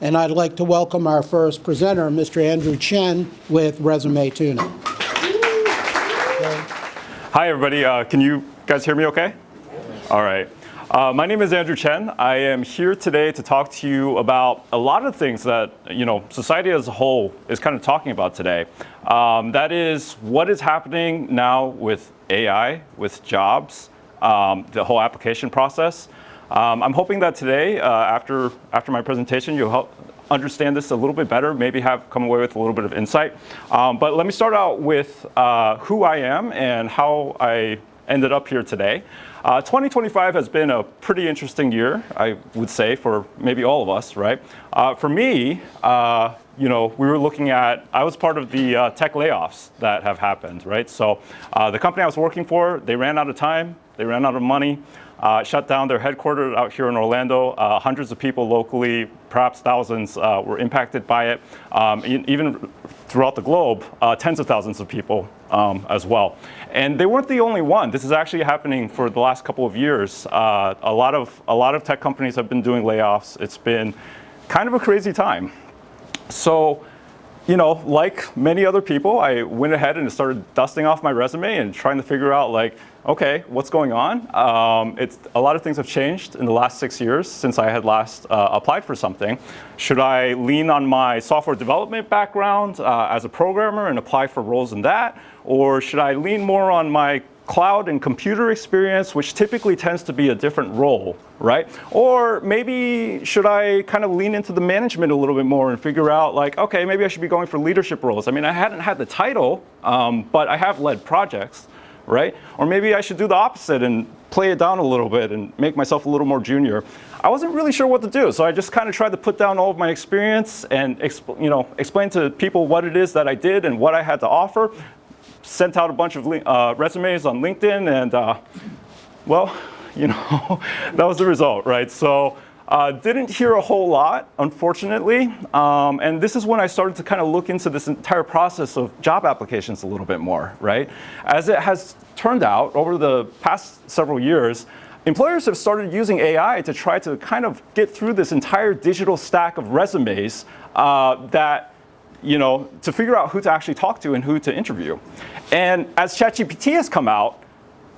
And I'd like to welcome our first presenter, Mr. Andrew Chen with Resume Tuna. Hi, everybody. Can you guys hear me okay? All right. My name is Andrew Chen. I am here today to talk to you about a lot of things that society as a whole is kind of talking about today. That is what is happening now with AI, with jobs, the whole application process. I'm hoping that today, after my presentation, you'll help understand this a little bit better, maybe come away with a little bit of insight. But let me start out with who I am and how I ended up here today. 2025 has been a pretty interesting year, I would say, for maybe all of us, right? For me, we were looking at, I was part of the tech layoffs that have happened, right? So the company I was working for, they ran out of time, they ran out of money, shut down their headquarters out here in Orlando. Hundreds of people locally, perhaps thousands, were impacted by it. Even throughout the globe, tens of thousands of people as well. And they weren't the only one. This is actually happening for the last couple of years. A lot of tech companies have been doing layoffs. It's been kind of a crazy time. So, like many other people, I went ahead and started dusting off my resume and trying to figure out, okay, what's going on? A lot of things have changed in the last 6 years since I had last applied for something. Should I lean on my software development background as a programmer and apply for roles in that? Or should I lean more on my cloud and computer experience, which typically tends to be a different role, right? Or maybe should I kind of lean into the management a little bit more and figure out okay, maybe I should be going for leadership roles. I mean, I hadn't had the title, but I have led projects, right? Or maybe I should do the opposite and play it down a little bit and make myself a little more junior. I wasn't really sure what to do, so I just kind of tried to put down all of my experience and explain to people what it is that I did and what I had to offer. Sent out a bunch of resumes on LinkedIn, and that was the result, right? So didn't hear a whole lot, unfortunately, and this is when I started to kind of look into this entire process of job applications a little bit more, right? As it has turned out, over the past several years, employers have started using AI to try to kind of get through this entire digital stack of resumes to figure out who to actually talk to and who to interview. And as ChatGPT has come out,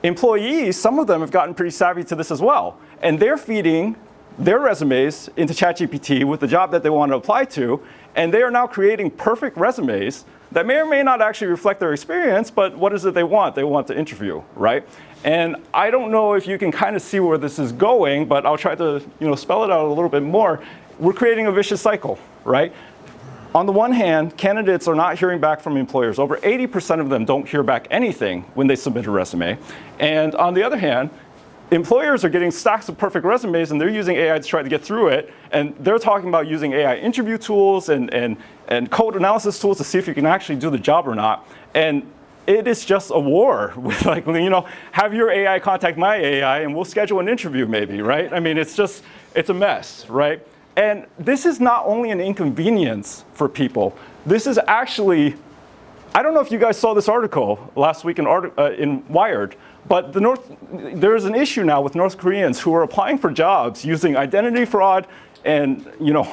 employees, some of them have gotten pretty savvy to this as well. And they're feeding their resumes into ChatGPT with the job that they want to apply to, and they are now creating perfect resumes that may or may not actually reflect their experience, but what is it they want? They want to interview, right? And I don't know if you can kind of see where this is going, but I'll try to spell it out a little bit more. We're creating a vicious cycle, right? On the one hand, candidates are not hearing back from employers. Over 80% of them don't hear back anything when they submit a resume. And on the other hand, employers are getting stacks of perfect resumes and they're using AI to try to get through it. And they're talking about using AI interview tools and code analysis tools to see if you can actually do the job or not. And it is just a war with have your AI contact my AI and we'll schedule an interview maybe, right? I mean, it's a mess, right? And this is not only an inconvenience for people. This is actually, I don't know if you guys saw this article last week in Wired, but there's an issue now with North Koreans who are applying for jobs using identity fraud and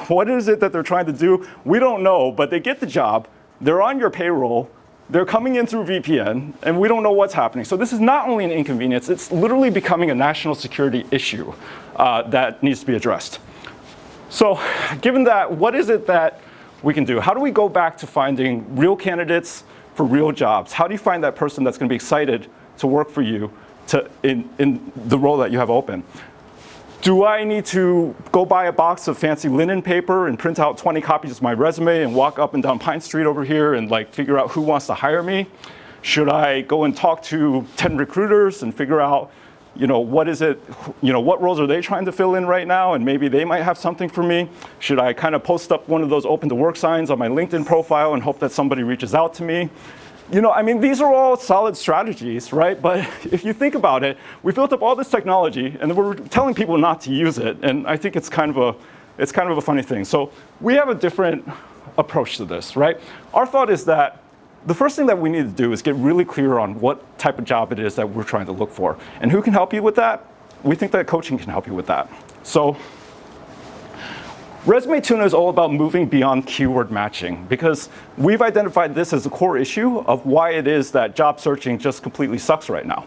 what is it that they're trying to do? We don't know, but they get the job, they're on your payroll, they're coming in through VPN, and we don't know what's happening. So this is not only an inconvenience, it's literally becoming a national security issue that needs to be addressed. So given that, what is it that we can do? How do we go back to finding real candidates for real jobs? How do you find that person that's going to be excited to work for you in the role that you have open? Do I need to go buy a box of fancy linen paper and print out 20 copies of my resume and walk up and down Pine Street over here and figure out who wants to hire me? Should I go and talk to 10 recruiters and figure out what is it, what roles are they trying to fill in right now? And maybe they might have something for me. Should I kind of post up one of those open to work signs on my LinkedIn profile and hope that somebody reaches out to me? These are all solid strategies, right? But if you think about it, we built up all this technology and then we're telling people not to use it. And I think it's kind of a funny thing. So we have a different approach to this, right? Our thought is that the first thing that we need to do is get really clear on what type of job it is that we're trying to look for. And who can help you with that? We think that coaching can help you with that. So Resume Tuna is all about moving beyond keyword matching because we've identified this as a core issue of why it is that job searching just completely sucks right now.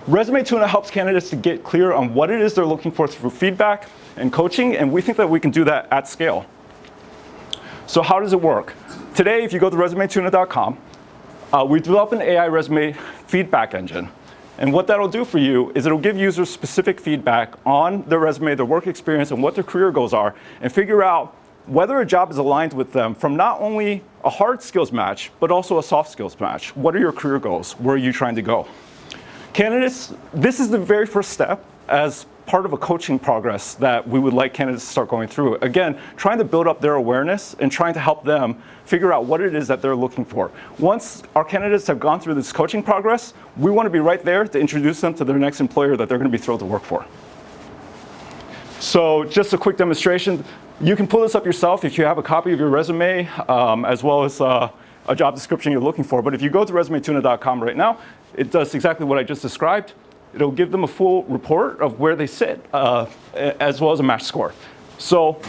Resume Tuna helps candidates to get clear on what it is they're looking for through feedback and coaching, and we think that we can do that at scale. So how does it work? Today, if you go to resumetuna.com, we developed an AI resume feedback engine. And what that'll do for you is it'll give users specific feedback on their resume, their work experience, and what their career goals are, and figure out whether a job is aligned with them from not only a hard skills match, but also a soft skills match. What are your career goals? Where are you trying to go? Candidates, this is the very first step as part of a coaching progress that we would like candidates to start going through. Again, trying to build up their awareness and trying to help them figure out what it is that they're looking for. Once our candidates have gone through this coaching progress, we want to be right there to introduce them to their next employer that they're going to be thrilled to work for. So just a quick demonstration. You can pull this up yourself if you have a copy of your resume, as well as a job description you're looking for. But if you go to resumetuna.com right now, it does exactly what I just described. It'll give them a full report of where they sit, as well as a match score. So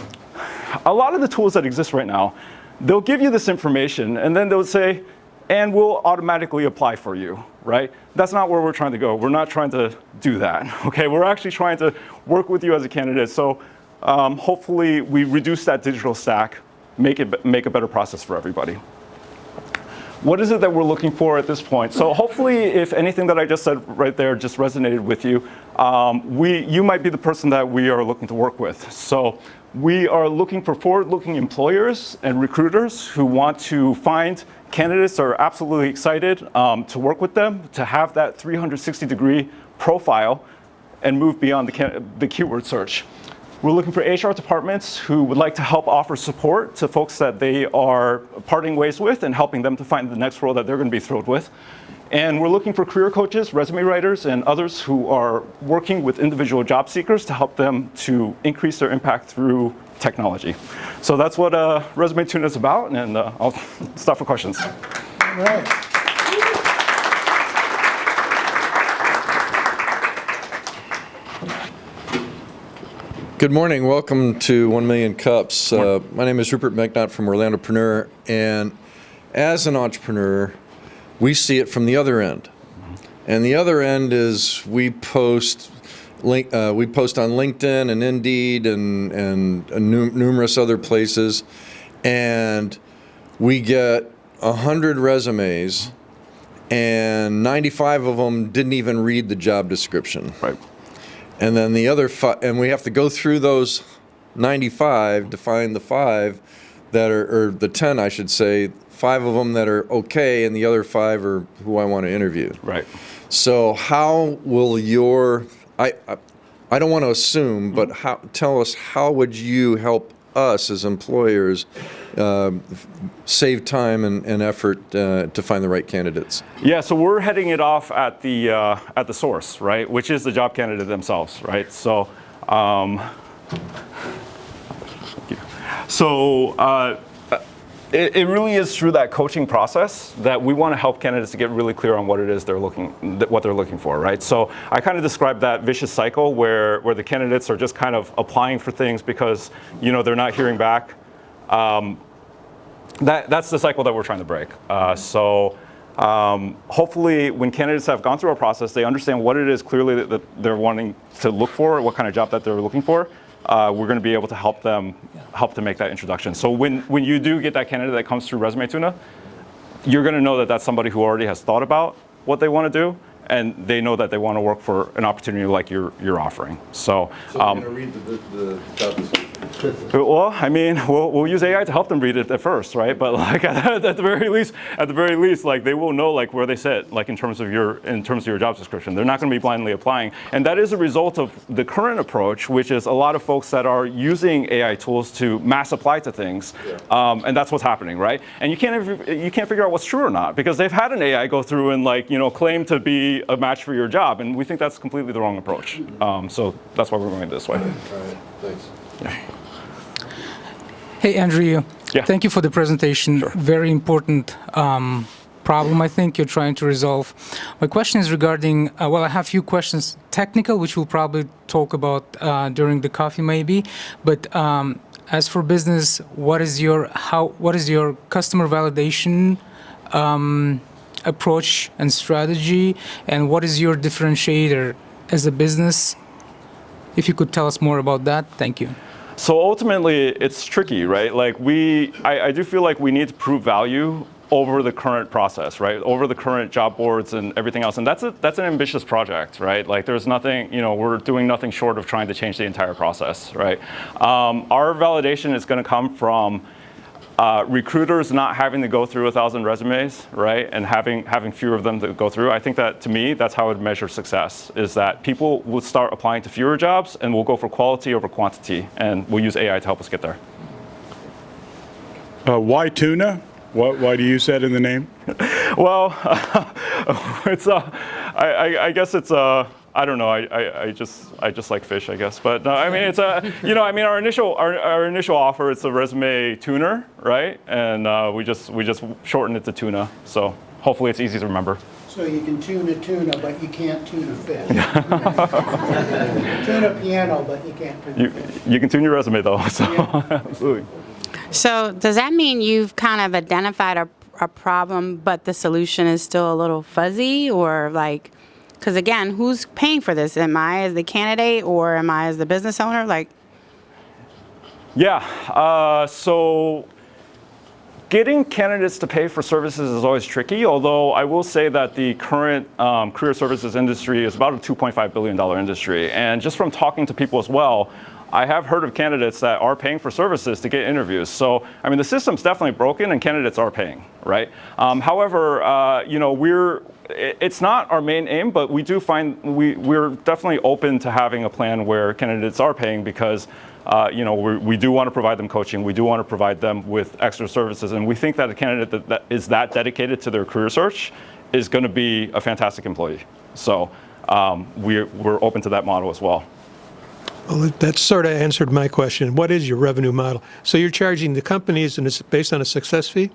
a lot of the tools that exist right now, they'll give you this information, and then they'll say, and we'll automatically apply for you, right? That's not where we're trying to go. We're not trying to do that, okay? We're actually trying to work with you as a candidate. So hopefully we reduce that digital stack, make a better process for everybody. What is it that we're looking for at this point? So hopefully, if anything that I just said right there just resonated with you, you might be the person that we are looking to work with. So we are looking for forward-looking employers and recruiters who want to find candidates that are absolutely excited to work with them, to have that 360-degree profile and move beyond the keyword search. We're looking for HR departments who would like to help offer support to folks that they are parting ways with and helping them to find the next role that they're going to be thrilled with. And we're looking for career coaches, resume writers, and others who are working with individual job seekers to help them to increase their impact through technology. So that's what Resume Tuna is about, and I'll stop for questions. All right. Good morning. Welcome to 1 Million Cups. My name is Rupert McNutt from Orlandopreneur, and as an entrepreneur, we see it from the other end. And the other end is we post on LinkedIn and Indeed and numerous other places, and we get 100 resumes, and 95 of them didn't even read the job description. Right. And then the other and we have to go through those 95 to find the 5 that are, or the 10, I should say, 5 of them that are okay, and the other 5 are who I want to interview. Right. So how will I don't want to assume, but tell us, how would you help us as employers save time and effort to find the right candidates? Yeah, so we're heading it off at the source, right, which is the job candidate themselves, right? So, it really is through that coaching process that we want to help candidates to get really clear on what it is what they're looking for, right? So I kind of described that vicious cycle where the candidates are just kind of applying for things because they're not hearing back. That's the cycle that we're trying to break. Hopefully, when candidates have gone through our process, they understand what it is clearly that they're wanting to look for, what kind of job that they're looking for. We're going to be able to help to make that introduction. So when you do get that candidate that comes through Resume Tuna, you're going to know that that's somebody who already has thought about what they want to do, and they know that they want to work for an opportunity like you're offering. So they're going to read the job description. Well, I mean, we'll use AI to help them read it at first, right? But like at the very least, like they will know like where they sit, like in terms of your job description. They're not going to be blindly applying, and that is a result of the current approach, which is a lot of folks that are using AI tools to mass apply to things, and that's what's happening, right? And you can't figure out what's true or not because they've had an AI go through and claim to be a match for your job, and we think that's completely the wrong approach. So that's why we're going this way. All right, thanks. Yeah. Hey, Andrew. Yeah. Thank you for the presentation. Sure. Very important problem I think you're trying to resolve. My question is regarding, well, I have a few questions technical, which we'll probably talk about during the coffee maybe. But as for business, what is your customer validation approach and strategy, and what is your differentiator as a business? If you could tell us more about that, thank you. So ultimately, it's tricky, right? Like I do feel like we need to prove value over the current process, right? Over the current job boards and everything else. And that's an ambitious project, right? Like there's nothing, we're doing nothing short of trying to change the entire process, right? Our validation is going to come from recruiters not having to go through 1,000 resumes, right? And having fewer of them to go through. I think that, to me, that's how I would measure success, is that people will start applying to fewer jobs and we'll go for quality over quantity. And we'll use AI to help us get there. Why tuna? Why do you use that in the name? Well, it's I guess it's I don't know. I just like fish, I guess. But no, I mean it's our initial offer, it's a Resume Tuna, right? And we just shortened it to tuna. So hopefully it's easy to remember. So you can tune a tuna, but you can't tune a fish. Tune a piano, but you can't tune a fish. You can tune your resume though. So Yeah. absolutely. So does that mean you've kind of identified a problem, but the solution is still a little fuzzy, or like, because again, who's paying for this? Am I as the candidate, or am I as the business owner? Like, yeah. So getting candidates to pay for services is always tricky, although I will say that the current career services industry is about a $2.5 billion industry. And just from talking to people as well, I have heard of candidates that are paying for services to get interviews. So, I mean, the system's definitely broken and candidates are paying, right? However, it's not our main aim, but we do find we're definitely open to having a plan where candidates are paying because we do want to provide them coaching. We do want to provide them with extra services. And we think that a candidate that is that dedicated to their career search is going to be a fantastic employee. So we're open to that model as well. Well, that sort of answered my question. What is your revenue model? So you're charging the companies, and it's based on a success fee?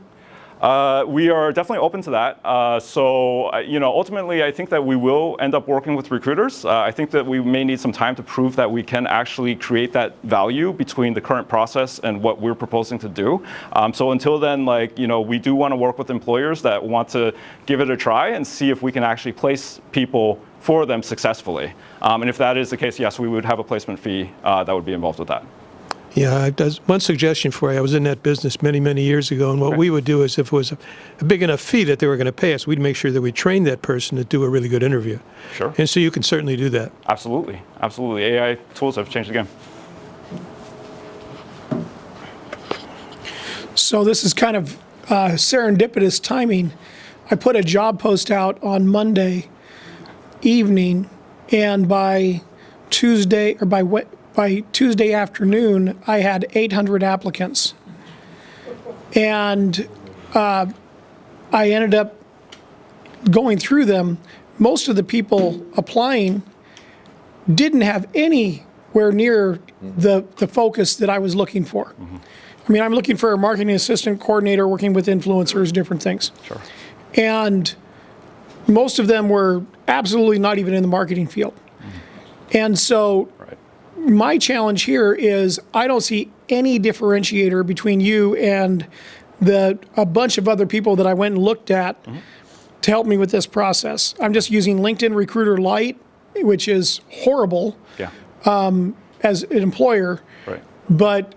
We are definitely open to that. Ultimately, I think that we will end up working with recruiters. I think that we may need some time to prove that we can actually create that value between the current process and what we're proposing to do. So until then, we do want to work with employers that want to give it a try and see if we can actually place people for them successfully. And if that is the case, yes, we would have a placement fee that would be involved with that. Yeah, one suggestion for you. I was in that business many, many years ago, and what we would do is if it was a big enough fee that they were going to pay us, we'd make sure that we trained that person to do a really good interview. Sure. And so you can certainly do that. Absolutely. Absolutely. AI tools have changed the game. So this is kind of serendipitous timing. I put a job post out on Monday evening, and by Tuesday afternoon, I had 800 applicants. And I ended up going through them. Most of the people applying didn't have anywhere near the focus that I was looking for. Mm-hmm. I mean, I'm looking for a marketing assistant, coordinator, working with influencers, different things. Sure. And most of them were absolutely not even in the marketing field. Mm-hmm. And so my challenge here is I don't see any differentiator between you and a bunch of other people that I went and looked at to help me with this process. I'm just using LinkedIn Recruiter Lite, which is horrible as an employer. Right. But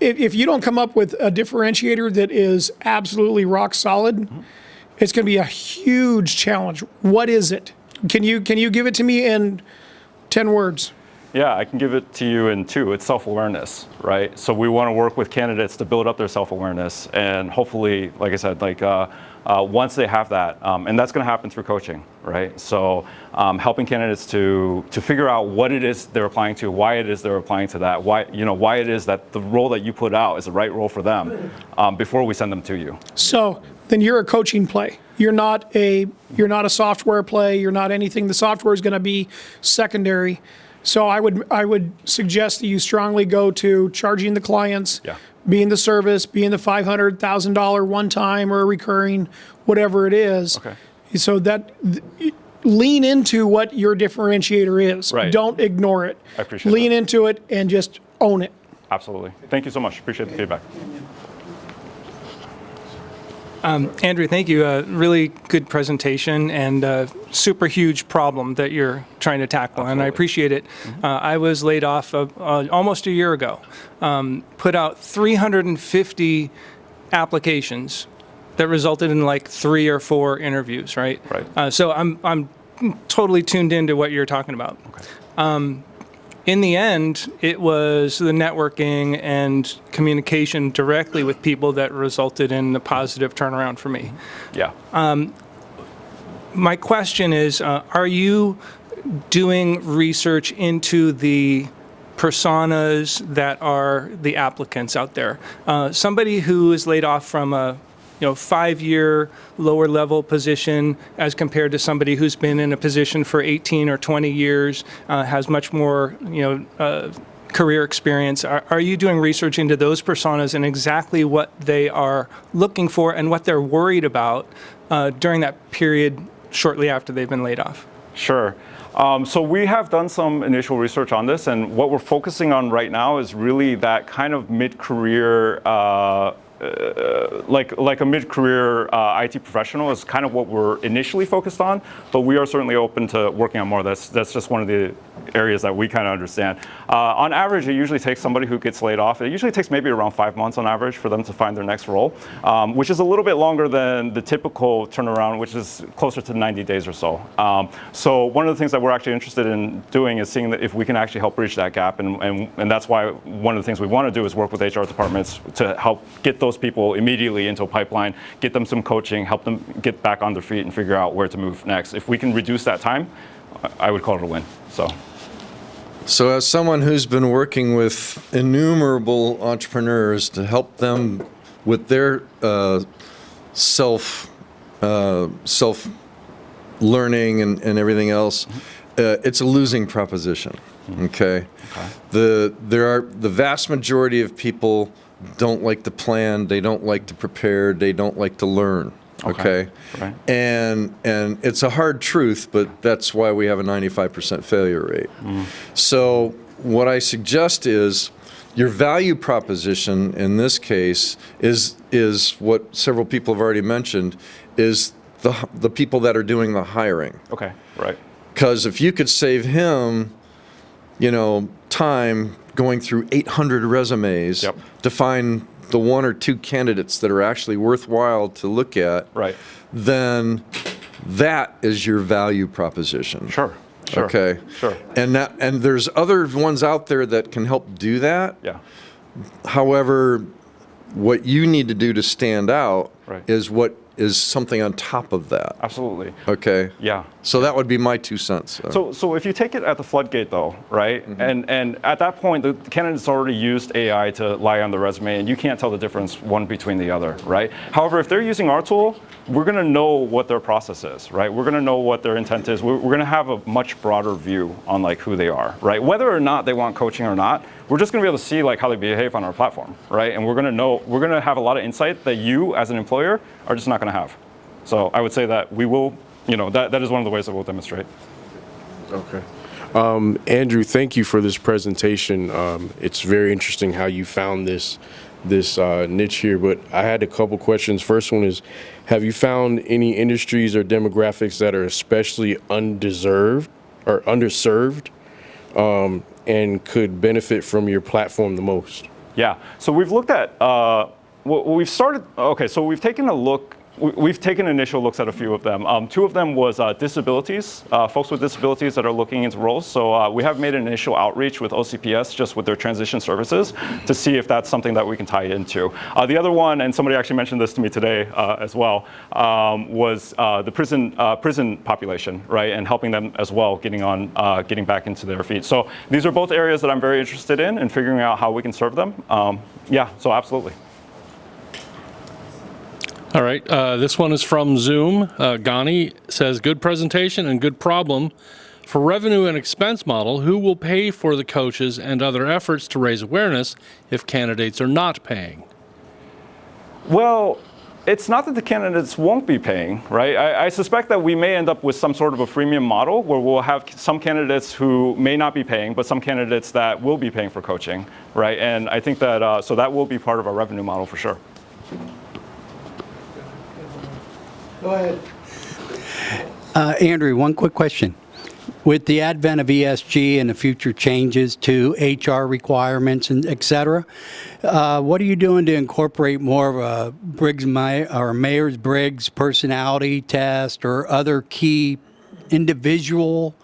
if you don't come up with a differentiator that is absolutely rock solid, it's going to be a huge challenge. What is it? Can you give it to me in 10 words? Yeah, I can give it to you in 2. It's self-awareness, right? So we want to work with candidates to build up their self-awareness, and hopefully, like I said, once they have that, and that's going to happen through coaching, right? So helping candidates to figure out what it is they're applying to, why it is they're applying to that, why it is that the role that you put out is the right role for them before we send them to you. So then you're a coaching play. You're not a software play. You're not anything. The software is going to be secondary. So I would suggest that you strongly go to charging the clients being the service, being the $500,000 one time or recurring, whatever it is. Okay. So that lean into what your differentiator is. Right. Don't ignore it. I appreciate Lean that. into it and just own it. Absolutely. Thank you so much. Appreciate the feedback. Andrew, thank you. Really good presentation and super huge problem that you're trying to tackle, and I Absolutely. appreciate it. I was laid off almost a year ago. Put out 350 applications that resulted in like 3 or 4 interviews, right? Right. So I'm totally tuned into what you're talking about. Okay. In the end, it was the networking and communication directly with people that resulted in the positive turnaround for me. Yeah. My question is, are you doing research into the personas that are the applicants out there? Somebody who is laid off from a 5-year lower level position as compared to somebody who's been in a position for 18 or 20 years, has much more, career experience. Are you doing research into those personas and exactly what they are looking for and what they're worried about during that period shortly after they've been laid off? Sure. So we have done some initial research on this, and what we're focusing on right now is really that kind of mid-career, like a mid-career IT professional is kind of what we're initially focused on, but we are certainly open to working on more. That's just one of the areas that we kind of understand. On average, it usually takes somebody who gets laid off, it usually takes maybe around 5 months on average for them to find their next role, which is a little bit longer than the typical turnaround, which is closer to 90 days or so. So one of the things that we're actually interested in doing is seeing that if we can actually help bridge that gap, and that's why one of the things we want to do is work with HR departments to help get those people immediately into a pipeline, get them some coaching, help them get back on their feet and figure out where to move next. If we can reduce that time, I would call it a win. So as someone who's been working with innumerable entrepreneurs to help them with their self learning and everything else, it's a losing proposition. Okay. The vast majority of people don't like to plan, they don't like to prepare, they don't like to learn. Okay. Right. And it's a hard truth, but that's why we have a 95% failure rate. So what I suggest is your value proposition in this case is what several people have already mentioned, is the people that are doing the hiring. Okay, right. Because if you could save him, time going through 800 resumes Yep. to find the 1 or 2 candidates that are actually worthwhile to look at, Right. then that is your value proposition. Sure. Okay. Sure. And there's other ones out there that can help do that. Yeah. However, what you need to do to stand out Right. is what is something on top of that. Absolutely. Okay. Yeah. So that would be my 2 cents. So if you take it at the floodgate though, right? And at that point, the candidate's already used AI to lie on the resume, and you can't tell the difference one between the other, right? However, if they're using our tool, we're going to know what their process is, right? We're going to know what their intent is. We're going to have a much broader view on like who they are, right? Whether or not they want coaching or not, we're just going to be able to see like how they behave on our platform, right? And we're going to have a lot of insight that you as an employer are just not going to have. So I would say that we will, that is one of the ways that we'll demonstrate. Okay. Andrew, thank you for this presentation. It's very interesting how you found this niche here, but I had a couple questions. First one is, have you found any industries or demographics that are especially underserved and could benefit from your platform the most? Yeah, so we've looked at, so we've taken a look. We've taken initial looks at a few of them. 2 of them was disabilities, folks with disabilities that are looking into roles. So we have made an initial outreach with OCPS, just with their transition services, to see if that's something that we can tie into. The other one, and somebody actually mentioned this to me today as well, was the prison population, right, and helping them as well, getting back into their feet. So these are both areas that I'm very interested in and figuring out how we can serve them. Yeah, so absolutely. All right, this one is from Zoom. Ghani says, good presentation and good problem. For revenue and expense model, who will pay for the coaches and other efforts to raise awareness if candidates are not paying? Well, it's not that the candidates won't be paying, right? I suspect that we may end up with some sort of a freemium model where we'll have some candidates who may not be paying, but some candidates that will be paying for coaching, right? And I think that, so that will be part of our revenue model for sure. Go ahead. Andrew, one quick question. With the advent of ESG and the future changes to HR requirements and et cetera, what are you doing to incorporate more of a Myers-Briggs personality test or other key individual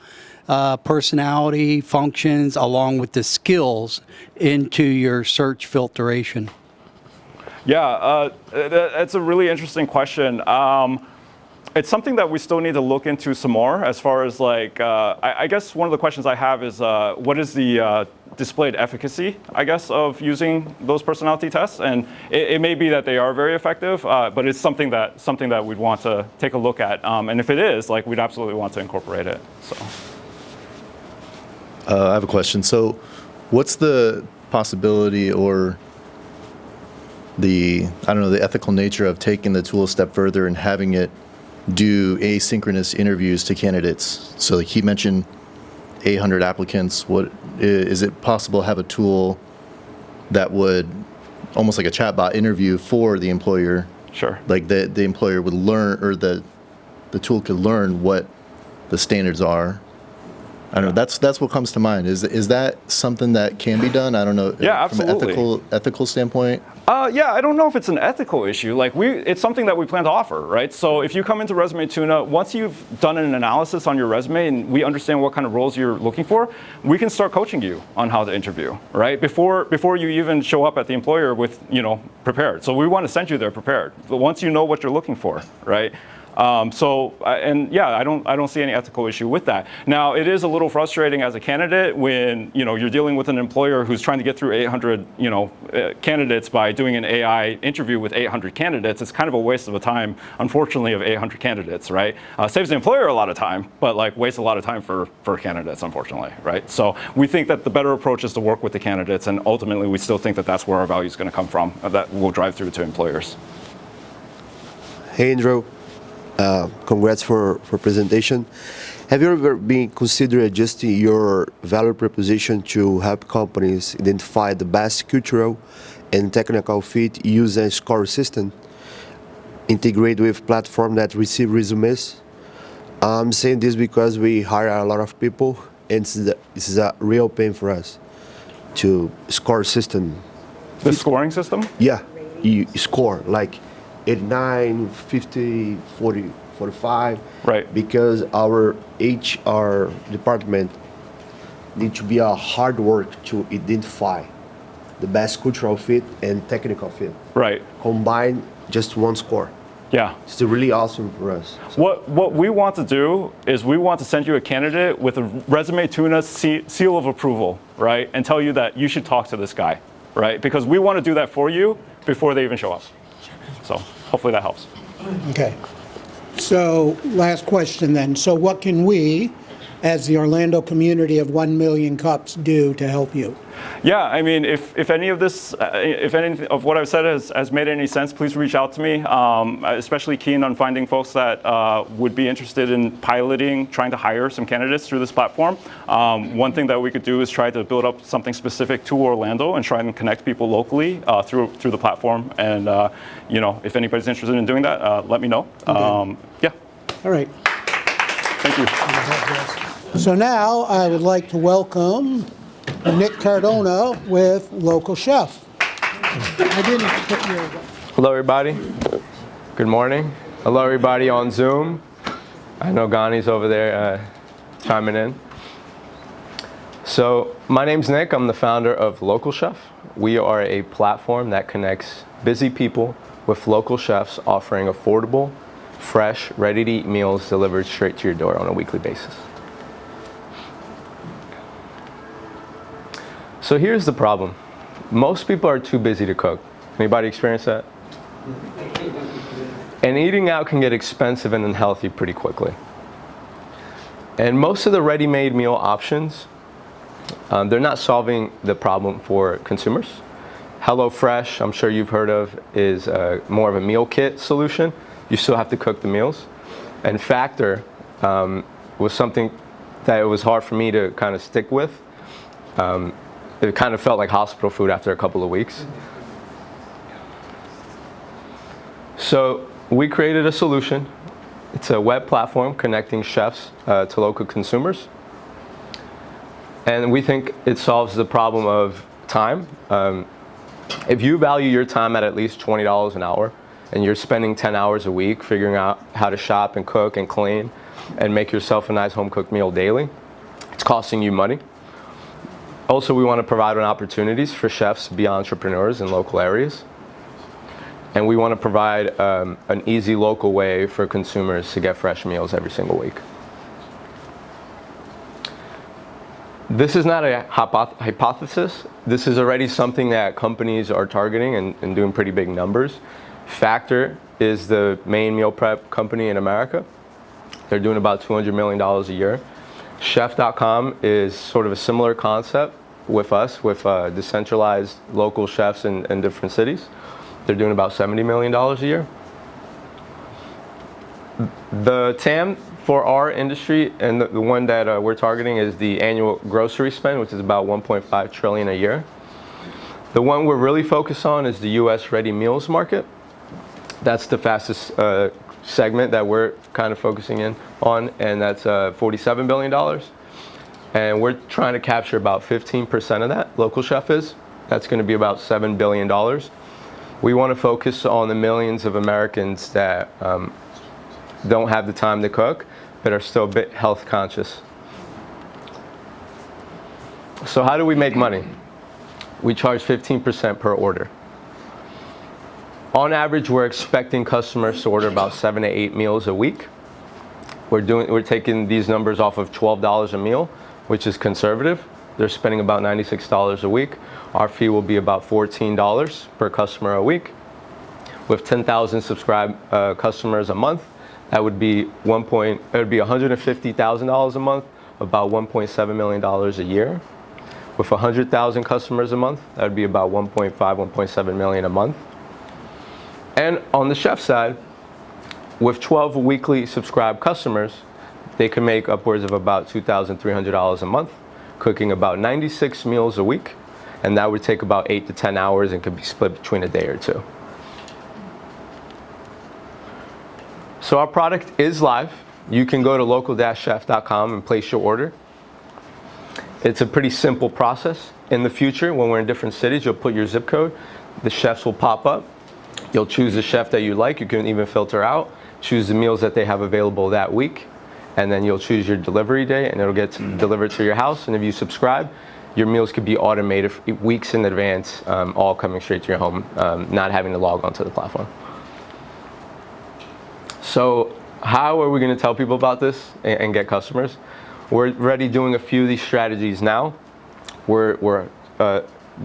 personality functions along with the skills into your search filtration? Yeah, that's a really interesting question. It's something that we still need to look into some more as far as like, I guess one of the questions I have is what is the displayed efficacy, I guess, of using those personality tests? And it may be that they are very effective, but it's something that we'd want to take a look at. And if it is, like, we'd absolutely want to incorporate it. So. I have a question. So what's the possibility or the ethical nature of taking the tool a step further and having it do asynchronous interviews to candidates? So like he mentioned 800 applicants. What is it possible to have a tool that would almost like a chatbot interview for the employer? Sure. Like the employer would learn, or the tool could learn what the standards are. I don't know. That's what comes to mind. Is that something that can be done? I don't know. Yeah, absolutely. From an ethical standpoint. Yeah, I don't know if it's an ethical issue. Like it's something that we plan to offer, right? So if you come into Resume Tuna, once you've done an analysis on your resume and we understand what kind of roles you're looking for, we can start coaching you on how to interview, right? Before you even show up at the employer with, prepared. So we want to send you there prepared. But once you know what you're looking for, right? I don't see any ethical issue with that. Now, it is a little frustrating as a candidate when you're dealing with an employer who's trying to get through 800 candidates by doing an AI interview with 800 candidates. It's kind of a waste of a time, unfortunately, of 800 candidates, right? Saves the employer a lot of time, but like wastes a lot of time for candidates, unfortunately, right? So we think that the better approach is to work with the candidates, and ultimately we still think that that's where our value is going to come from. That will drive through to employers. Hey, Andrew. Congrats for presentation. Have you ever been considering adjusting your value proposition to help companies identify the best cultural and technical fit, use a score system, integrate with platform that receive resumes? I'm saying this because we hire a lot of people, and this is a real pain for us to score system. The scoring system? Yeah, you score like 89, 50, 40, 45. Right. Because our HR department needs to be a hard work to identify the best cultural fit and technical fit. Right. Combine just one score. Yeah. It's really awesome for us. So. What we want to do is we want to send you a candidate with a Resume Tuna seal of approval, right? And tell you that you should talk to this guy, right? Because we want to do that for you before they even show up. So hopefully that helps. Okay. So last question then. So what can we, as the Orlando community of 1 million cups, do to help you? Yeah, I mean, if any of this, if any of what I've said has made any sense, please reach out to me. Especially keen on finding folks that would be interested in piloting, trying to hire some candidates through this platform. One thing that we could do is try to build up something specific to Orlando and try and connect people locally through the platform. And if anybody's interested in doing that, let me know. Okay. Yeah. All right. Thank you. So now I would like to welcome Nick Cardona with Local Chef. I didn't put your... Hello, everybody. Good morning. Hello, everybody on Zoom. I know Gani's over there chiming in. So my name's Nick. I'm the founder of Local Chef. We are a platform that connects busy people with local chefs offering affordable, fresh, ready-to-eat meals delivered straight to your door on a weekly basis. So here's the problem. Most people are too busy to cook. Anybody experience that? And eating out can get expensive and unhealthy pretty quickly. And most of the ready-made meal options, they're not solving the problem for consumers. HelloFresh, I'm sure you've heard of, is more of a meal kit solution. You still have to cook the meals. And Factor was something that it was hard for me to kind of stick with. It kind of felt like hospital food after a couple of weeks. So we created a solution. It's a web platform connecting chefs to local consumers. And we think it solves the problem of time. If you value your time at least $20 an hour, and you're spending 10 hours a week figuring out how to shop and cook and clean and make yourself a nice home-cooked meal daily, it's costing you money. Also, we want to provide opportunities for chefs to be entrepreneurs in local areas. And we want to provide an easy local way for consumers to get fresh meals every single week. This is not a hypothesis. This is already something that companies are targeting and doing pretty big numbers. Factor is the main meal prep company in America. They're doing about $200 million a year. Chef.com is sort of a similar concept with us, with decentralized local chefs in different cities. They're doing about $70 million a year. The TAM for our industry, and the one that we're targeting, is the annual grocery spend, which is about $1.5 trillion a year. The one we're really focused on is the US ready meals market. That's the fastest segment that we're kind of focusing in on, and that's $47 billion. And we're trying to capture about 15% of that, Local Chef is. That's going to be about $7 billion. We want to focus on the millions of Americans that don't have the time to cook, but are still a bit health conscious. So how do we make money? We charge 15% per order. On average, we're expecting customers to order about 7 to 8 meals a week. We're taking these numbers off of $12 a meal, which is conservative. They're spending about $96 a week. Our fee will be about $14 per customer a week. With 10,000 subscribed customers a month, that would be $150,000 a month, about $1.7 million a year. With 100,000 customers a month, that would be about 1.7 million a month. And on the chef side, with 12 weekly subscribed customers, they can make upwards of about $2,300 a month, cooking about 96 meals a week, and that would take about 8 to 10 hours and could be split between a day or two. So our product is live. You can go to local-chef.com and place your order. It's a pretty simple process. In the future, when we're in different cities, you'll put your zip code. The chefs will pop up. You'll choose the chef that you like. You can even filter out, choose the meals that they have available that week, and then you'll choose your delivery day, and it'll get delivered to your house. And if you subscribe, your meals could be automated weeks in advance, all coming straight to your home, not having to log onto the platform. So how are we going to tell people about this and get customers? We're already doing a few of these strategies now. We're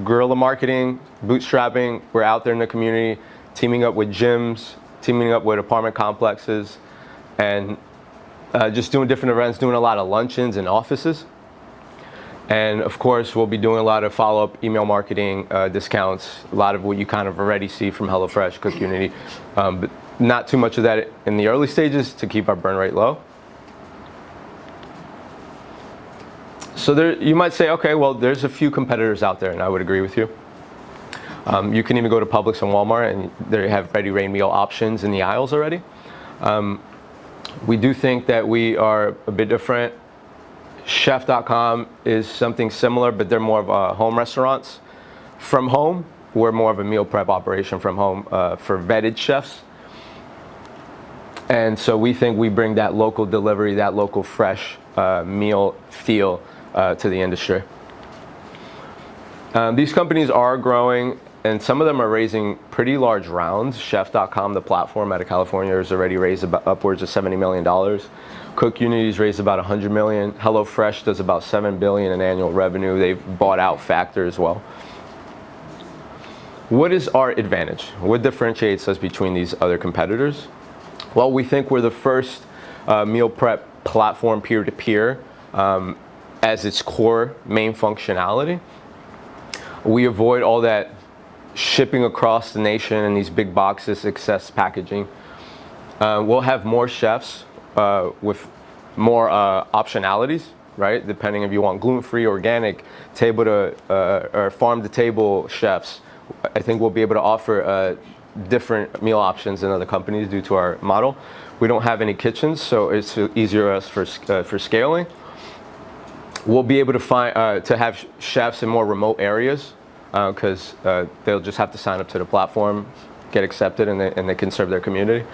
guerrilla marketing, bootstrapping. We're out there in the community, teaming up with gyms, teaming up with apartment complexes, and just doing different events, doing a lot of luncheons in offices. And of course, we'll be doing a lot of follow-up email marketing, discounts, a lot of what you kind of already see from HelloFresh, Cook Unity, but not too much of that in the early stages to keep our burn rate low. So you might say, okay, well, there's a few competitors out there, and I would agree with you. You can even go to Publix and Walmart, and they have ready-made meal options in the aisles already. We do think that we are a bit different. Chef.com is something similar, but they're more of home restaurants. From home, we're more of a meal prep operation from home for vetted chefs. And so we think we bring that local delivery, that local fresh meal feel to the industry. These companies are growing, and some of them are raising pretty large rounds. Chef.com, the platform out of California, has already raised about upwards of $70 million. Cook Unity's raised about $100 million. HelloFresh does about $7 billion in annual revenue. They've bought out Factor as well. What is our advantage? What differentiates us between these other competitors? Well, we think we're the first meal prep platform peer-to-peer as its core main functionality. We avoid all that shipping across the nation in these big boxes, excess packaging. We'll have more chefs with more optionalities, right? Depending if you want gluten-free, organic, table to or farm-to-table chefs. I think we'll be able to offer different meal options than other companies due to our model. We don't have any kitchens, so it's easier for scaling. We'll be able to have chefs in more remote areas because they'll just have to sign up to the platform, get accepted, and they can serve their community.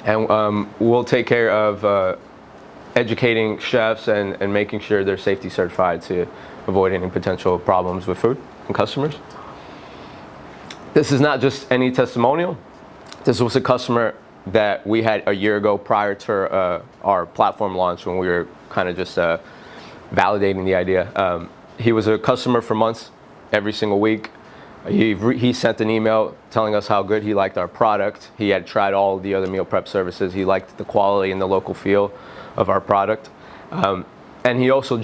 And we'll take care of educating chefs and making sure they're safety certified to avoid any potential problems with food and customers. This is not just any testimonial. This was a customer that we had a year ago prior to our platform launch when we were kind of just validating the idea. He was a customer for months, every single week. He sent an email telling us how good he liked our product. He had tried all the other meal prep services. He liked the quality and the local feel of our product. And he also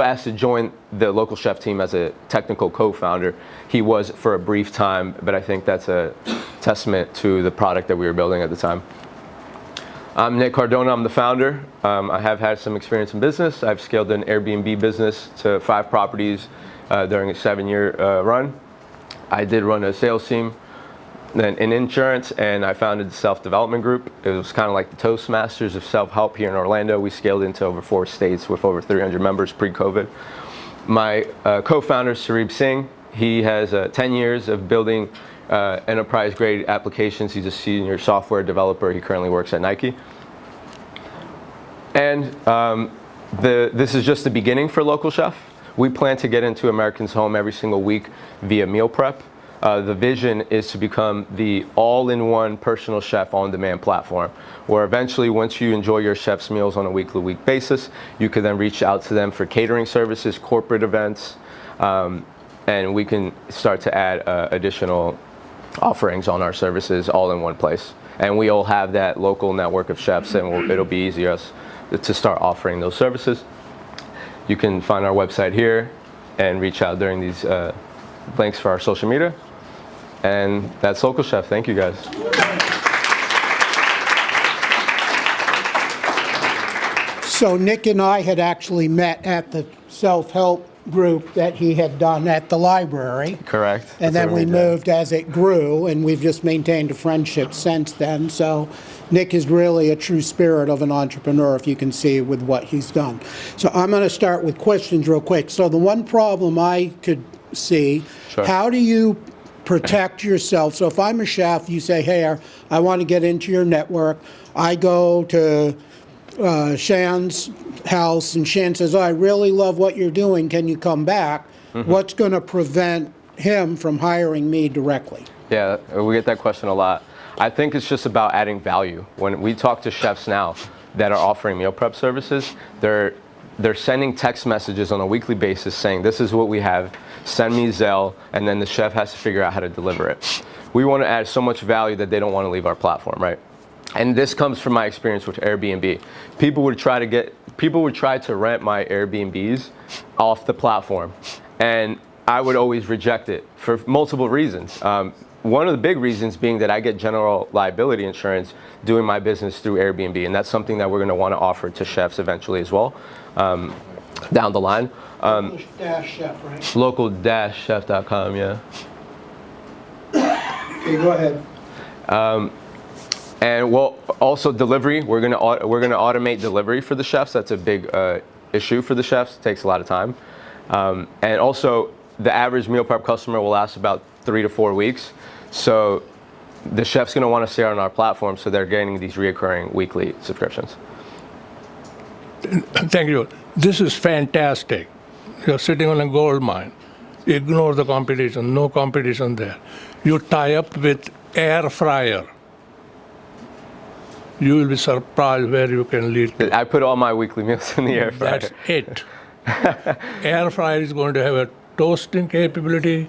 asked to join the local chef team as a technical co-founder. He was for a brief time, but I think that's a testament to the product that we were building at the time. I'm Nick Cardona, I'm the founder. I have had some experience in business. I've scaled an Airbnb business to 5 properties during a 7-year run. I did run a sales team in insurance, and I founded the self-development group. It was kind of like the Toastmasters of self-help here in Orlando. We scaled into over 4 states with over 300 members pre-COVID. My co-founder, Sarib Singh, he has 10 years of building enterprise-grade applications. He's a senior software developer. He currently works at Nike. And this is just the beginning for Local Chef. We plan to get into Americans' home every single week via meal prep. The vision is to become the all-in-one personal chef on-demand platform, where eventually, once you enjoy your chef's meals on a week-to-week basis, you can then reach out to them for catering services, corporate events, and we can start to add additional offerings on our services all in one place. And we all have that local network of chefs, and it'll be easier to start offering those services. You can find our website here and reach out during these links for our social media. And that's Local Chef. Thank you, guys. So Nick and I had actually met at the self-help group that he had done at the library. Correct. And then we moved as it grew, and we've just maintained a friendship since then. So Nick is really a true spirit of an entrepreneur, if you can see with what he's done. So I'm going to start with questions real quick. So the one problem I could see, Sure. How do you protect yourself? So if I'm a chef, you say, hey, I want to get into your network. I go to Shan's house, and Shan says, I really love what you're doing. Can you come back? Mm-hmm. What's going to prevent him from hiring me directly? Yeah, we get that question a lot. I think it's just about adding value. When we talk to chefs now that are offering meal prep services, they're sending text messages on a weekly basis saying, this is what we have, send me Zelle, and then the chef has to figure out how to deliver it. We want to add so much value that they don't want to leave our platform, right? And this comes from my experience with Airbnb. People would try to rent my Airbnbs off the platform, and I would always reject it for multiple reasons. One of the big reasons being that I get general liability insurance doing my business through Airbnb, and that's something that we're going to want to offer to chefs eventually as well, down the line. Local-chef, right? Local-chef.com, yeah. Okay, go ahead. And well, also delivery. We're gonna automate delivery for the chefs. That's a big issue for the chefs. It takes a lot of time. And also, the average meal prep customer will last about 3 to 4 weeks. So the chef's gonna want to stay on our platform, so they're getting these reoccurring weekly subscriptions. Thank you. This is fantastic. You're sitting on a gold mine. Ignore the competition. No competition there. You tie up with air fryer. You will be surprised where you can lead to. I put all my weekly meals in the air fryer. That's it. Air fryer is going to have a toasting capability,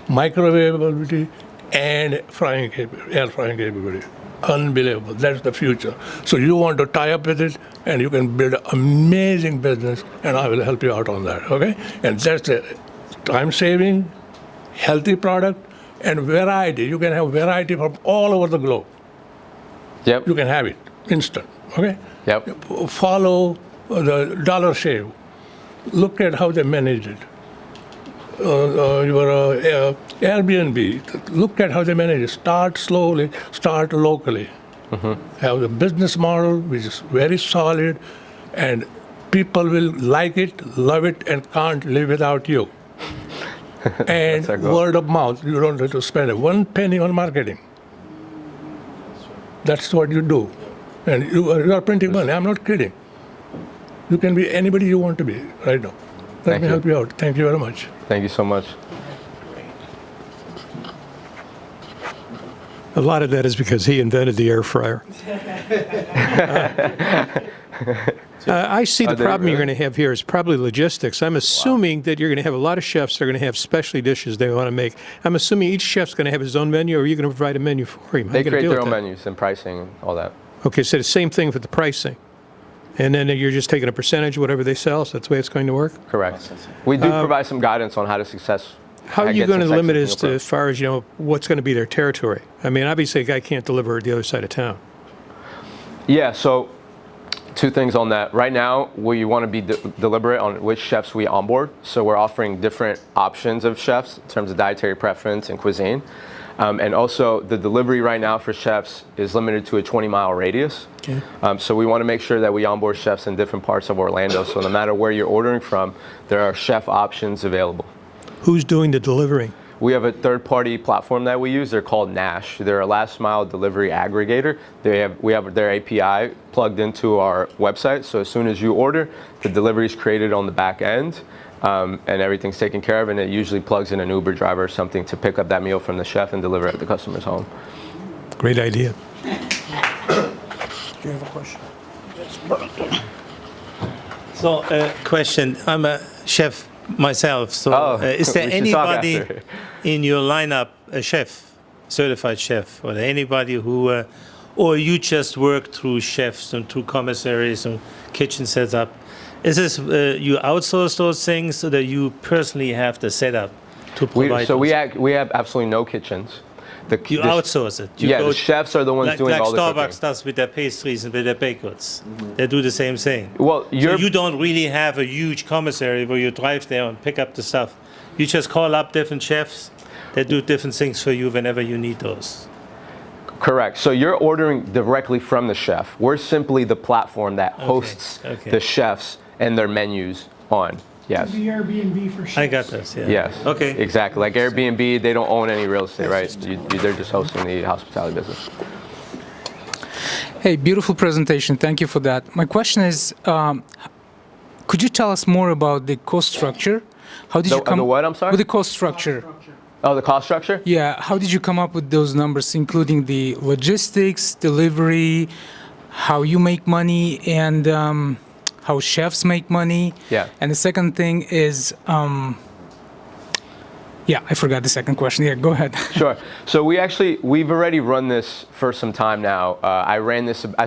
microwave capability, and air frying capability. unbelievable. That's the future. So you want to tie up with it, and you can build an amazing business, and I will help you out on that, okay? And that's a time-saving, healthy product, and variety. You can have variety from all over the globe. Yep. You can have it instant, okay? Yep. Follow the Dollar Shave. Look at how they manage it. Your Airbnb, look at how they manage it. Start slowly, start locally. Have a business model which is very solid, and people will like it, love it, and can't live without you. And word of mouth, you don't have to spend one penny on marketing. That's what you do. And you are printing money. I'm not kidding. You can be anybody you want to be right now. Let me help you out. Thank you very much. Thank you so much. A lot of that is because he invented the air fryer. I see the problem you're going to have here is probably logistics. I'm assuming that you're going to have a lot of chefs that are going to have specialty dishes they want to make. I'm assuming each chef's going to have his own menu, or are you going to provide a menu for him? They create their own menus and pricing, all that. Okay, so the same thing for the pricing. And then you're just taking a percentage of whatever they sell, so that's the way it's going to work? Correct. We do provide some guidance on how to success. How are you going to limit it as far as, what's going to be their territory? I mean, obviously a guy can't deliver at the other side of town. Yeah, so two things on that. Right now, we want to be deliberate on which chefs we onboard. So we're offering different options of chefs in terms of dietary preference and cuisine. And also, the delivery right now for chefs is limited to a 20-mile radius. Okay. So we want to make sure that we onboard chefs in different parts of Orlando. So no matter where you're ordering from, there are chef options available. Who's doing the delivering? We have a third-party platform that we use. They're called Nash. They're a last-mile delivery aggregator. We have their API plugged into our website. So as soon as you order, the delivery is created on the back end. And everything's taken care of, and it usually plugs in an Uber driver or something to pick up that meal from the chef and deliver it at the customer's home. Great idea. Do you have a question? So, question. I'm a chef myself. So, is there anybody in your lineup, a chef, certified chef, or anybody who, or you just work through chefs and through commissaries and kitchen setup? Is this you outsource those things so that you personally have the setup to provide? We have absolutely no kitchens. You outsource it. The chefs are the ones doing all the cooking. Like Starbucks does with their pastries and with their baked goods. They do the same thing. Well, so you don't really have a huge commissary where you drive there and pick up the stuff. You just call up different chefs that do different things for you whenever you need those. Correct. So you're ordering directly from the chef. We're simply the platform that hosts the chefs and their menus on. Yes. The Airbnb for chefs. I got this, yeah. Yes. Okay. Exactly. Like Airbnb, they don't own any real estate, right? They're just hosting the hospitality business. Hey, beautiful presentation. Thank you for that. My question is, could you tell us more about the cost structure? How did you come? The what? I'm sorry. With the cost structure. Oh, the cost structure? Yeah. How did you come up with those numbers, including the logistics, delivery, how you make money, and how chefs make money? Yeah. And the second thing is, I forgot the second question. Yeah, go ahead. Sure. So we've already run this for some time now. I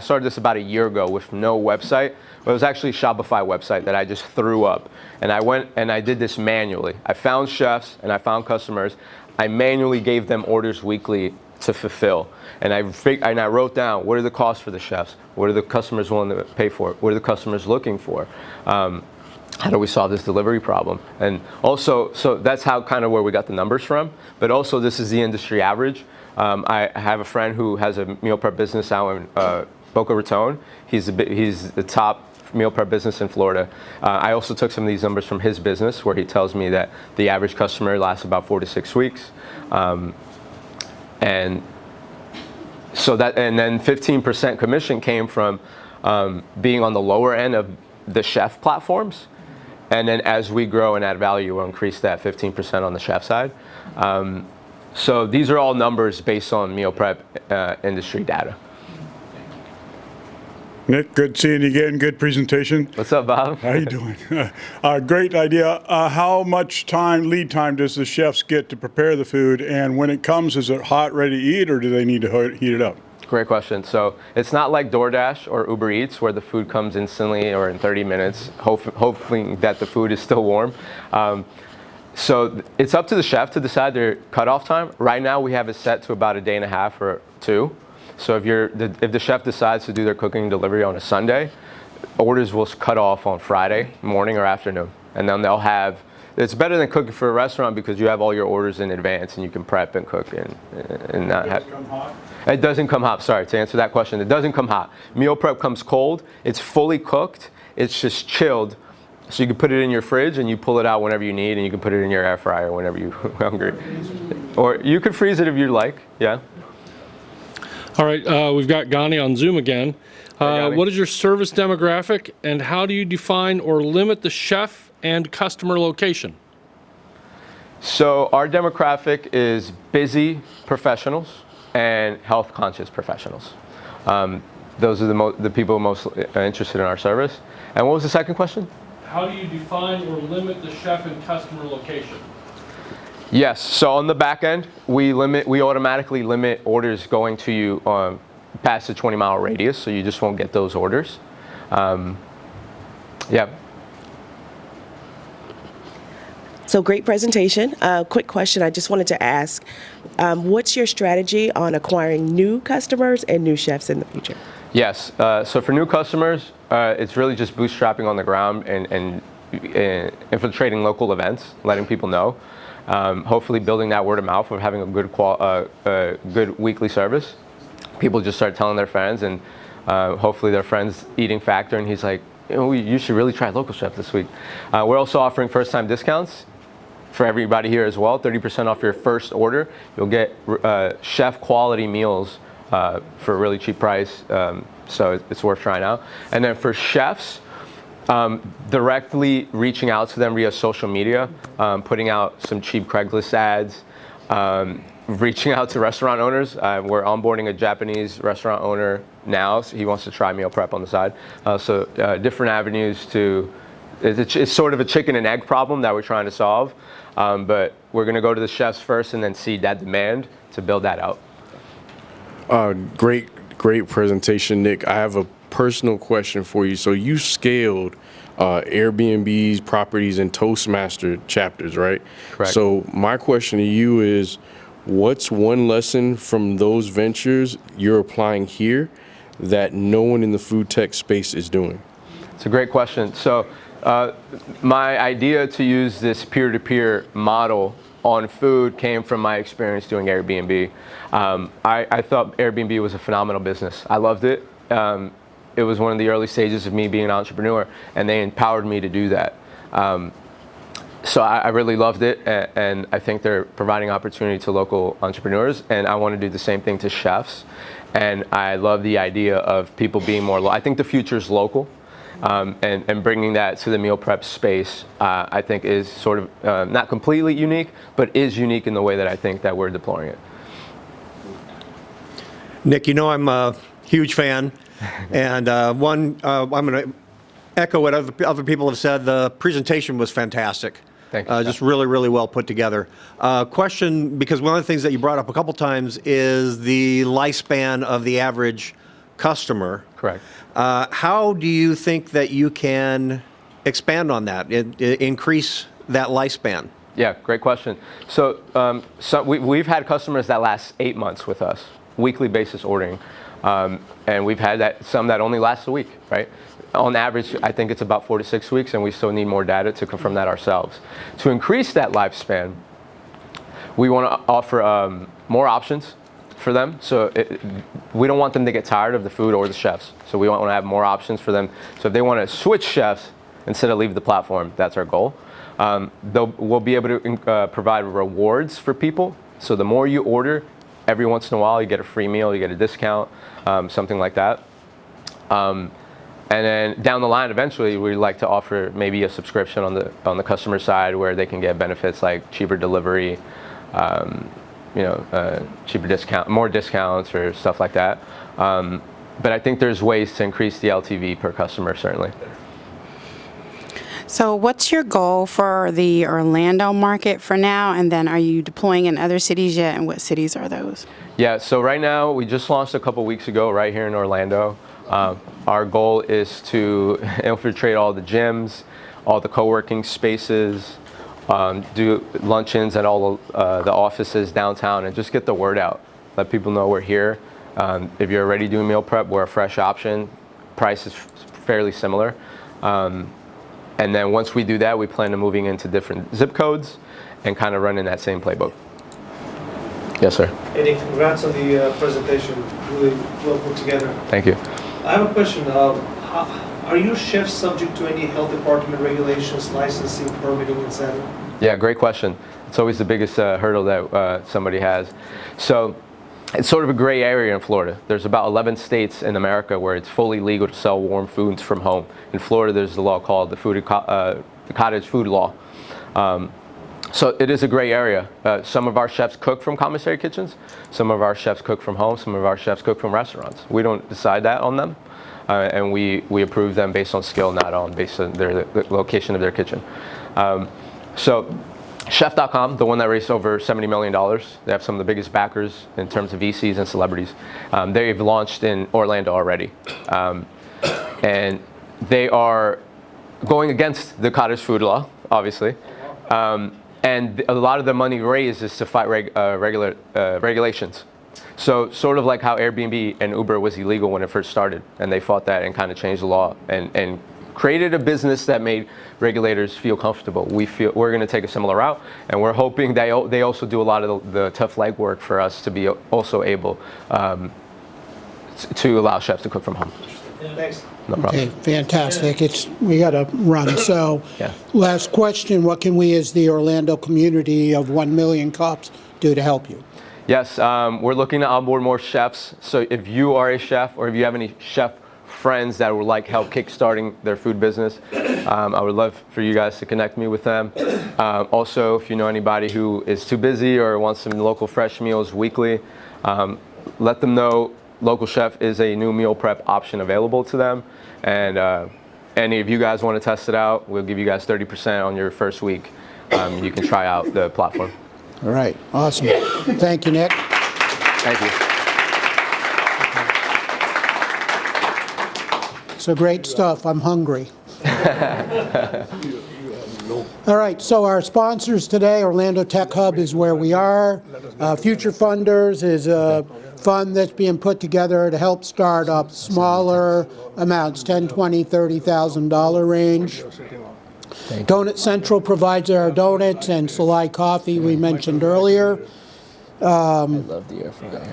started this about a year ago with no website. But it was actually a Shopify website that I just threw up. And I went and I did this manually. I found chefs and I found customers. I manually gave them orders weekly to fulfill. And I wrote down, what are the costs for the chefs? What are the customers willing to pay for? What are the customers looking for? How do we solve this delivery problem? And also, so that's how kind of where we got the numbers from. But also, this is the industry average. I have a friend who has a meal prep business out in Boca Raton. He's the top meal prep business in Florida. I also took some of these numbers from his business, where he tells me that the average customer lasts about 4 to 6 weeks. And then 15% commission came from being on the lower end of the chef platforms. And then as we grow and add value, we'll increase that 15% on the chef side. So these are all numbers based on meal prep industry data. Nick, good seeing you again. Good presentation. What's up, Bob? How you doing? Great idea. How much lead time does the chefs get to prepare the food? And when it comes, is it hot, ready to eat, or do they need to heat it up? Great question. So it's not like DoorDash or Uber Eats where the food comes instantly or in 30 minutes, hoping that the food is still warm. So it's up to the chef to decide their cutoff time. Right now we have it set to about a day and a half or 2. So if the chef decides to do their cooking and delivery on a Sunday, orders will cut off on Friday morning or afternoon. And then they'll have, it's better than cooking for a restaurant because you have all your orders in advance and you can prep and cook and not have. It doesn't come hot. Sorry, to answer that question, it doesn't come hot. Meal prep comes cold. It's fully cooked. It's just chilled. So you can put it in your fridge and you pull it out whenever you need, and you can put it in your air fryer whenever you're hungry. Or you can freeze it if you like, yeah. All right, we've got Gani on Zoom again. What is your service demographic, and how do you define or limit the chef and customer location? So our demographic is busy professionals and health-conscious professionals. Those are the people most interested in our service. And what was the second question? How do you define or limit the chef and customer location? Yes, so on the back end, we automatically limit orders going to you past the 20-mile radius, so you just won't get those orders. Yeah. So great presentation. Quick question I just wanted to ask. What's your strategy on acquiring new customers and new chefs in the future? Yes, so for new customers, it's really just bootstrapping on the ground and infiltrating local events, letting people know. Hopefully building that word of mouth of having a good weekly service. People just start telling their friends, and hopefully their friends eating Factor, and he's like, you should really try Local Chef this week. We're also offering first-time discounts for everybody here as well, 30% off your first order. You'll get chef quality meals for a really cheap price, so it's worth trying out. And then for chefs, directly reaching out to them via social media, putting out some cheap Craigslist ads, reaching out to restaurant owners. We're onboarding a Japanese restaurant owner now, so he wants to try meal prep on the side. So different avenues to, it's sort of a chicken and egg problem that we're trying to solve, but we're gonna go to the chefs first and then see that demand to build that out. Great presentation, Nick. I have a personal question for you. So you scaled Airbnb's properties and Toastmaster chapters, right? Correct. So my question to you is, what's one lesson from those ventures you're applying here that no one in the food tech space is doing? It's a great question. So my idea to use this peer-to-peer model on food came from my experience doing Airbnb. I thought Airbnb was a phenomenal business. I loved it. It was one of the early stages of me being an entrepreneur, and they empowered me to do that. So I really loved it, and I think they're providing opportunity to local entrepreneurs, and I want to do the same thing to chefs. And I love the idea of people being more, I think the future is local, and bringing that to the meal prep space, I think is sort of not completely unique, but is unique in the way that I think that we're deploying it. Nick, I'm a huge fan, and I'm going to echo what other people have said. The presentation was fantastic. Thank you. Just really, really well put together. Question, because one of the things that you brought up a couple times is the lifespan of the average customer. Correct. How do you think that you can expand on that, increase that lifespan? Yeah, great question. So, we've had customers that last 8 months with us, weekly basis ordering. And we've had some that only last a week, right? On average, I think it's about 4 to 6 weeks, and we still need more data to confirm that ourselves. To increase that lifespan, we want to offer more options for them. So we don't want them to get tired of the food or the chefs. So we want to have more options for them. So if they want to switch chefs instead of leave the platform, that's our goal. We'll be able to provide rewards for people. So the more you order, every once in a while you get a free meal, you get a discount, something like that. And then down the line, eventually, we'd like to offer maybe a subscription on the customer side where they can get benefits like cheaper delivery, cheaper discount, more discounts or stuff like that. But I think there's ways to increase the LTV per customer, certainly. So what's your goal for the Orlando market for now? And then are you deploying in other cities yet? And what cities are those? Yeah, so right now we just launched a couple weeks ago right here in Orlando. Our goal is to infiltrate all the gyms, all the co-working spaces, do luncheons at all the offices downtown, and just get the word out. Let people know we're here. If you're already doing meal prep, we're a fresh option. Price is fairly similar. And then once we do that, we plan on moving into different zip codes and kind of running that same playbook. Yes, sir. Eddie, congrats on the presentation. Really well put together. Thank you. I have a question. Are your chefs subject to any health department regulations, licensing, permitting, etc.? Yeah, great question. It's always the biggest hurdle that somebody has. So it's sort of a gray area in Florida. There's about 11 states in America where it's fully legal to sell warm foods from home. In Florida, there's a law called the cottage food law. So it is a gray area. Some of our chefs cook from commissary kitchens. Some of our chefs cook from home. Some of our chefs cook from restaurants. We don't decide that on them. And we approve them based on skill, not on based on the location of their kitchen. So chef.com, the one that raised over $70 million, they have some of the biggest backers in terms of VCs and celebrities. They've launched in Orlando already. And they are going against the cottage food law, obviously. And a lot of the money raised is to fight regulations. So sort of like how Airbnb and Uber was illegal when it first started, and they fought that and kind of changed the law and created a business that made regulators feel comfortable. We're going to take a similar route, and we're hoping they also do a lot of the tough legwork for us to be also able to allow chefs to cook from home. Thanks. No problem. Okay, fantastic. We got to run. So, last question: what can we, as the Orlando community of 1 million cups, do to help you? Yes, we're looking to onboard more chefs. So if you are a chef, or if you have any chef friends that would like help kickstarting their food business, I would love for you guys to connect me with them. Also, if you know anybody who is too busy or wants some local fresh meals weekly, let them know Local Chef is a new meal prep option available to them. And any of you guys want to test it out, we'll give you guys 30% on your first week. You can try out the platform. All right, awesome. Thank you, Nick. Thank you. So great stuff. I'm hungry. All right, so our sponsors today, Orlando Tech Hub is where we are. Future Funders is a fund that's being put together to help start up smaller amounts, $10,000, $20,000, $30,000 range. Donut Central provides our donuts and Salai Coffee we mentioned earlier. I love the air fryer.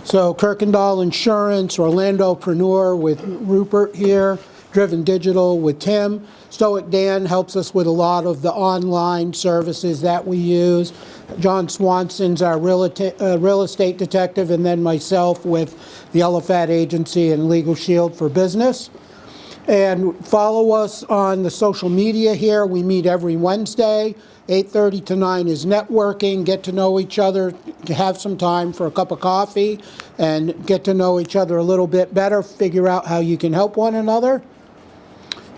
So Kirkendall Insurance, Orlandopreneur with Rupert here, Driven Digital with Tim. Stoic Dan helps us with a lot of the online services that we use. John Swanson's our real estate detective, and then myself with the Elephant Agency and Legal Shield for Business. And follow us on the social media here. We meet every Wednesday. 8:30 to 9 is networking, get to know each other, to have some time for a cup of coffee, and get to know each other a little bit better, figure out how you can help one another.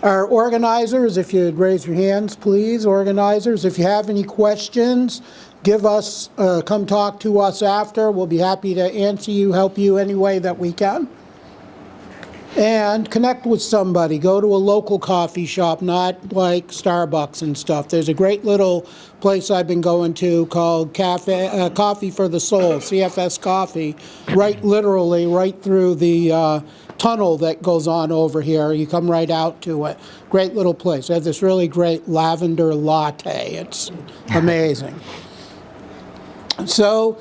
Our organizers, if you'd raise your hands, please, organizers, if you have any questions, come talk to us after. We'll be happy to answer you, help you any way that we can. And connect with somebody. Go to a local coffee shop, not like Starbucks and stuff. There's a great little place I've been going to called Coffee for the Soul, CFS Coffee, literally right through the tunnel that goes on over here. You come right out to it. Great little place. They have this really great lavender latte. It's amazing. So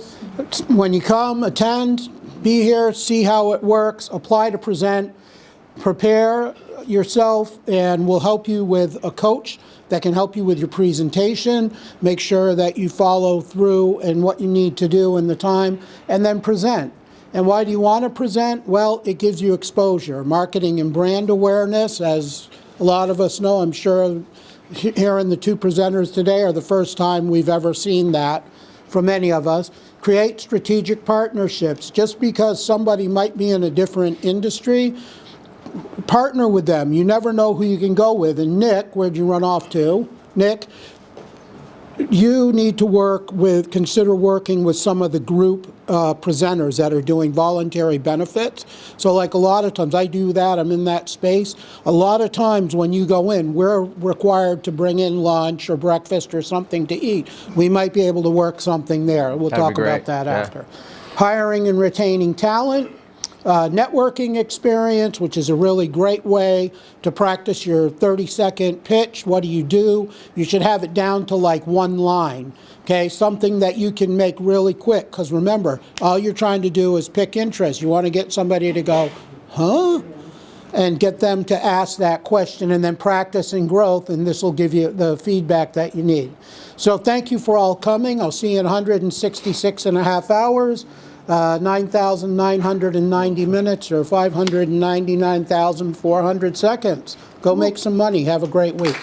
when you come, attend, be here, see how it works, apply to present. Prepare yourself, and we'll help you with a coach that can help you with your presentation. Make sure that you follow through and what you need to do in the time, and then present. And why do you want to present? Well, it gives you exposure, marketing and brand awareness, as a lot of us know. I'm sure hearing the two presenters today are the first time we've ever seen that from any of us. Create strategic partnerships. Just because somebody might be in a different industry, partner with them. You never know who you can go with. And Nick, where'd you run off to? Nick you need to consider working with some of the group presenters that are doing voluntary benefits. So like a lot of times, I do that, I'm in that space. A lot of times when you go in, we're required to bring in lunch or breakfast or something to eat. We might be able to work something there. We'll talk about that after. Hiring and retaining talent. Networking experience, which is a really great way to practice your 30-second pitch. What do? You should have it down to like one line, okay? Something that you can make really quick, because remember, all you're trying to do is pick interest. You want to get somebody to go, huh? And get them to ask that question, and then practice in growth, and this will give you the feedback that you need. So thank you for all coming. I'll see you in 166 and a half hours. 9,990 minutes or 599,400 seconds. Go make some money. Have a great week.